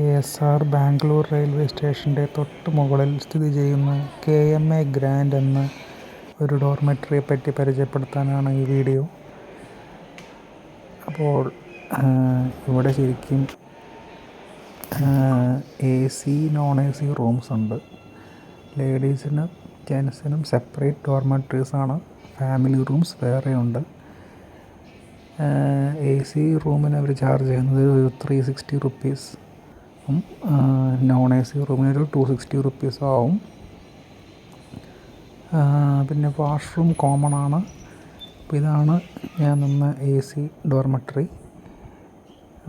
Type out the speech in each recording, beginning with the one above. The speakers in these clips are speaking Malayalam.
KSR ബാംഗ്ലൂർ റെയിൽവേ സ്റ്റേഷൻ്റെ തൊട്ട് മുകളിൽ സ്ഥിതി ചെയ്യുന്ന KMA ഗ്രാൻഡ് എന്ന ഒരു ഡോർമെട്രിയെ പറ്റി പരിചയപ്പെടുത്താനാണ് ഈ വീഡിയോ. അപ്പോൾ ഇവിടെ ശരിക്കും AC non-AC റൂംസ് ഉണ്ട്. ലേഡീസിനും ജെൻസിനും സെപ്പറേറ്റ് ഡോർമെട്രീസാണ്. ഫാമിലി റൂംസ് വേറെയുണ്ട്. AC റൂമിന് അവർ ചാർജ് ചെയ്യുന്നത് ഒരു 360 റുപ്പീസ്, non-AC റൂമിനൊരു 260 റുപ്പീസ് ആവും. പിന്നെ വാഷ്റൂം കോമൺ ആണ്. അപ്പോൾ ഇതാണ് ഞാൻ നിന്ന AC ഡോർമെട്രി.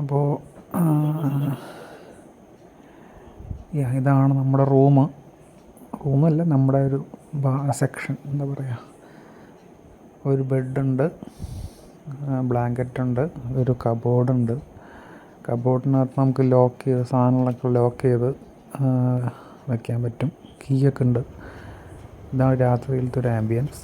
അപ്പോൾ ഇതാണ് നമ്മുടെ റൂമല്ല, നമ്മുടെ ഒരു സെക്ഷൻ. എന്താ പറയുക, ഒരു ബെഡുണ്ട്, ബ്ലാങ്കറ്റുണ്ട്, ഒരു കബോർഡുണ്ട്. കബോർഡിനകത്ത് നമുക്ക് സാധനങ്ങളൊക്കെ ലോക്ക് ചെയ്ത് വയ്ക്കാൻ പറ്റും. കീയൊക്കെ ഉണ്ട്. ഇതാണ് രാത്രിയിലത്തെ ഒരു ആംബിയൻസ്.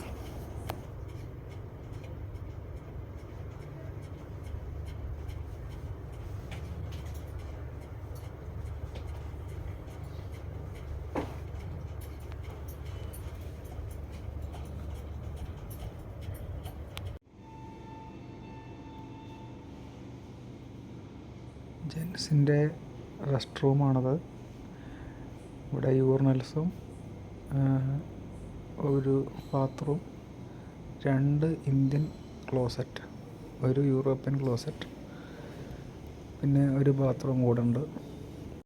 ജെൻസിൻ്റെ റെസ്റ്റ് റൂമാണത്. ഇവിടെ യൂറിനൽസും ഒരു ബാത്റൂം, 2 ഇന്ത്യൻ ക്ലോസറ്റ്, ഒരു യൂറോപ്യൻ ക്ലോസറ്റ്, പിന്നെ ഒരു ബാത്റൂം കൂടെ ഉണ്ട്.